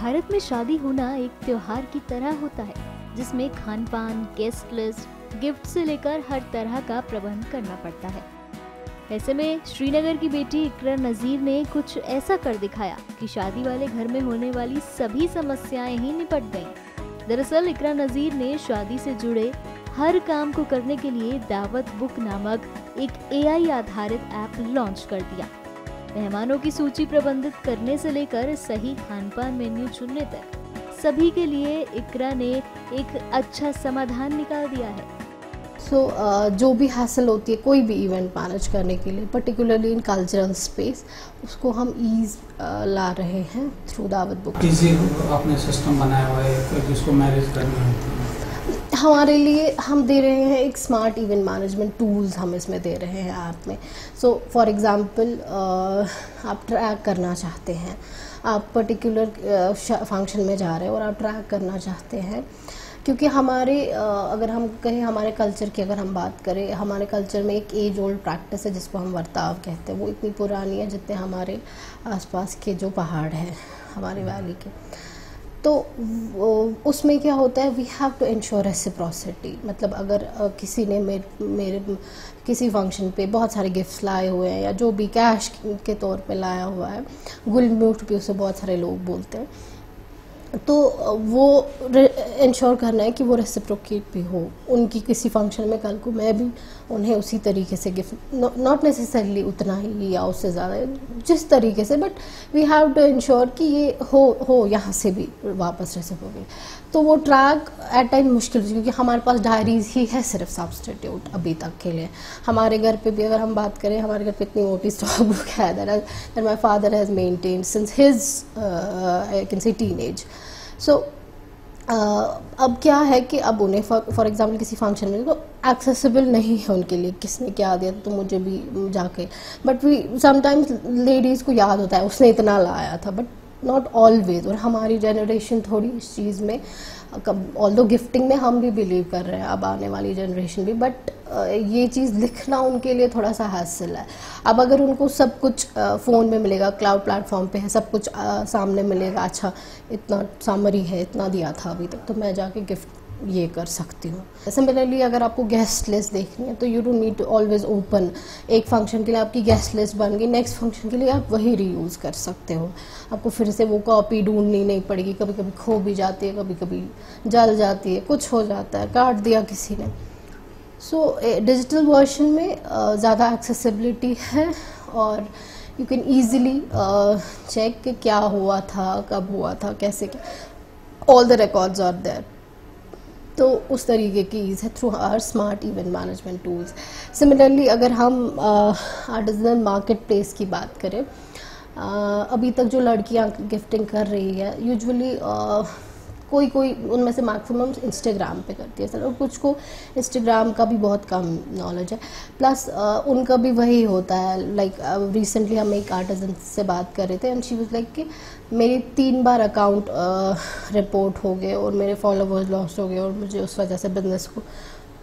भारत में शादी होना एक त्योहार की तरह होता है, जिसमें खान पान, गेस्ट लिस्ट, गिफ्ट से लेकर हर तरह का प्रबंध करना पड़ता है। ऐसे में श्रीनगर की बेटी इकरा नज़ीर ने कुछ ऐसा कर दिखाया कि शादी वाले घर में होने वाली सभी समस्याएं ही निपट गईं। दरअसल इकरा नज़ीर ने शादी से जुड़े हर काम को करने के लिए दावत बुक नामक एक AI आधारित ऐप लॉन्च कर दिया। मेहमानों की सूची प्रबंधित करने से लेकर सही खानपान मेन्यू चुनने तक सभी के लिए इकरा ने एक अच्छा समाधान निकाल दिया है। जो भी हासिल होती है कोई भी इवेंट मैनेज करने के लिए, पर्टिकुलरली इन कल्चरल स्पेस, उसको हम ईज ला रहे हैं थ्रू दावत बुक। इजी आपने सिस्टम बनाया हुआ है जिसको मैनेज करना है। हमारे लिए हम दे रहे हैं एक स्मार्ट इवेंट मैनेजमेंट टूल्स हम इसमें दे रहे हैं ऐप में। सो फॉर एग्जांपल आप ट्रैक करना चाहते हैं, आप पर्टिकुलर फंक्शन में जा रहे हैं और आप ट्रैक करना चाहते हैं, क्योंकि हमारे अगर हम कहें हमारे कल्चर की अगर हम बात करें, हमारे कल्चर में एक एज ओल्ड प्रैक्टिस है जिसको हम वर्ताव कहते हैं। वो इतनी पुरानी है जितने हमारे आसपास के जो पहाड़ हैं हमारे वैली के। तो उसमें क्या होता है, we have to ensure reciprocity. मतलब अगर किसी ने मेरे किसी फंक्शन पे बहुत सारे गिफ्ट्स लाए हुए हैं या जो भी कैश के तौर पे लाया हुआ है, गुल म्यूट भी उसे बहुत सारे लोग बोलते हैं, तो वो इंश्योर करना है कि वो रेसिप्रोकेट भी हो। उनकी किसी फंक्शन में कल को मैं भी उन्हें उसी तरीके से गिफ्ट, नॉट नेसेसरली उतना ही या उससे ज़्यादा, जिस तरीके से, but we have to ensure कि ये हो यहाँ से भी वापस रेसिप्रोकेट। तो वो ट्रैक एट टाइम मुश्किल, क्योंकि हमारे पास डायरीज ही है सिर्फ सब्सटीट्यूट अभी तक के लिए। हमारे घर पे भी अगर हम बात करें, हमारे घर पे इतनी मोटी स्टॉक बुक है that my father has maintained since his I can say teenage. So अब क्या है कि अब उन्हें फॉर एग्जांपल किसी फंक्शन में तो एक्सेसिबल नहीं है उनके लिए, किसने क्या दिया तो मुझे भी जाके, बट वी समटाइम्स लेडीज़ को याद होता है उसने इतना लाया था, बट नॉट ऑलवेज। और हमारी जनरेशन थोड़ी इस चीज़ में, ऑल्दो गिफ्टिंग में हम भी बिलीव कर रहे हैं, अब आने वाली जनरेशन भी, बट ये चीज़ लिखना उनके लिए थोड़ा सा हासिल है। अब अगर उनको सब कुछ फ़ोन में मिलेगा, क्लाउड प्लेटफॉर्म पे है, सब कुछ सामने मिलेगा, अच्छा इतना समरी है, इतना दिया था अभी तक, तो मैं जाके गिफ्ट ये कर सकती हूँ। सिमिलरली अगर आपको गेस्ट लिस्ट देखनी है तो you don't need to always open. एक फंक्शन के लिए आपकी गेस्ट लिस्ट बन गई, नेक्स्ट फंक्शन के लिए आप वही रीयूज़ कर सकते हो। आपको फिर से वो कॉपी ढूंढनी नहीं पड़ेगी, कभी कभी खो भी जाती है, कभी कभी जल जाती है, कुछ हो जाता है, काट दिया किसी ने। सो डिजिटल वर्जन में ज़्यादा एक्सेसिबिलिटी है और यू कैन ईजिली चेक कि क्या हुआ था, कब हुआ था, कैसे, क्या, all the records are there. तो उस तरीके की ईज़ है through our smart event management tools. Similarly अगर हम आर्टिजनल मार्केट प्लेस की बात करें, अभी तक जो लड़कियां गिफ्टिंग कर रही है यूजुअली कोई उनमें से मैक्सिमम इंस्टाग्राम पे करती है सर, और कुछ को इंस्टाग्राम का भी बहुत कम नॉलेज है, प्लस उनका भी वही होता है। लाइक रिसेंटली हम एक आर्टिजन से बात कर रहे थे एंड शी वाज लाइक कि मेरे 3 बार अकाउंट रिपोर्ट हो गए और मेरे फॉलोवर्स लॉस्ट हो गए और मुझे उस वजह से बिजनेस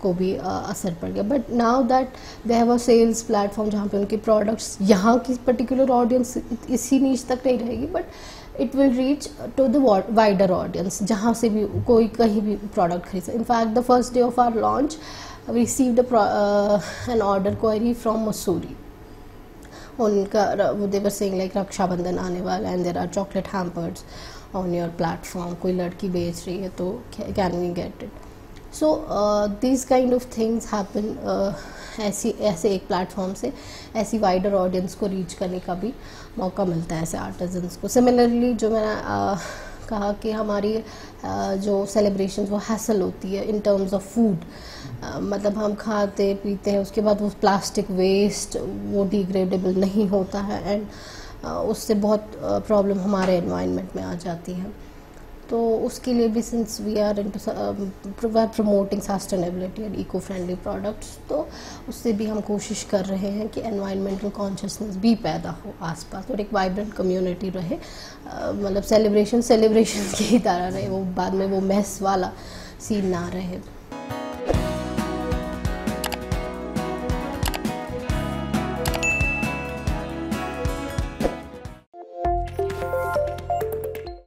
को भी असर पड़ गया। But now that they have a sales platform जहाँ पे उनके प्रोडक्ट्स, यहाँ की पर्टिकुलर ऑडियंस इसी नीच तक नहीं रहेगी, but it will reach to the wider audience, जहाँ से भी कोई कहीं भी प्रोडक्ट खरीद सकते। In fact the first day of our launch we received an order query from Mussoorie. उनका they were saying like Rakshabandhan आने वाला and there are chocolate hampers on your platform, कोई लड़की बेच रही है तो can we get it. So this kind of things happen. ऐसे एक प्लेटफॉर्म से ऐसी वाइडर ऑडियंस को रीच करने का भी मौका मिलता है ऐसे आर्टिजन्स को। सिमिलरली जो मैंने कहा कि हमारी जो सेलिब्रेशन वो हैसल होती है इन टर्म्स ऑफ फूड, मतलब हम खाते पीते हैं, उसके बाद वो प्लास्टिक वेस्ट वो डिग्रेडेबल नहीं होता है एंड उससे बहुत प्रॉब्लम हमारे एनवायरनमेंट में आ जाती है। तो उसके लिए भी since we are promoting sustainability and eco friendly products, तो उससे भी हम कोशिश कर रहे हैं कि एनवायरमेंटल कॉन्शियसनेस भी पैदा हो आसपास और एक वाइब्रेंट कम्युनिटी रहे। मतलब सेलिब्रेशन की ही तरह रहे, वो बाद में वो मेस वाला सीन ना रहे।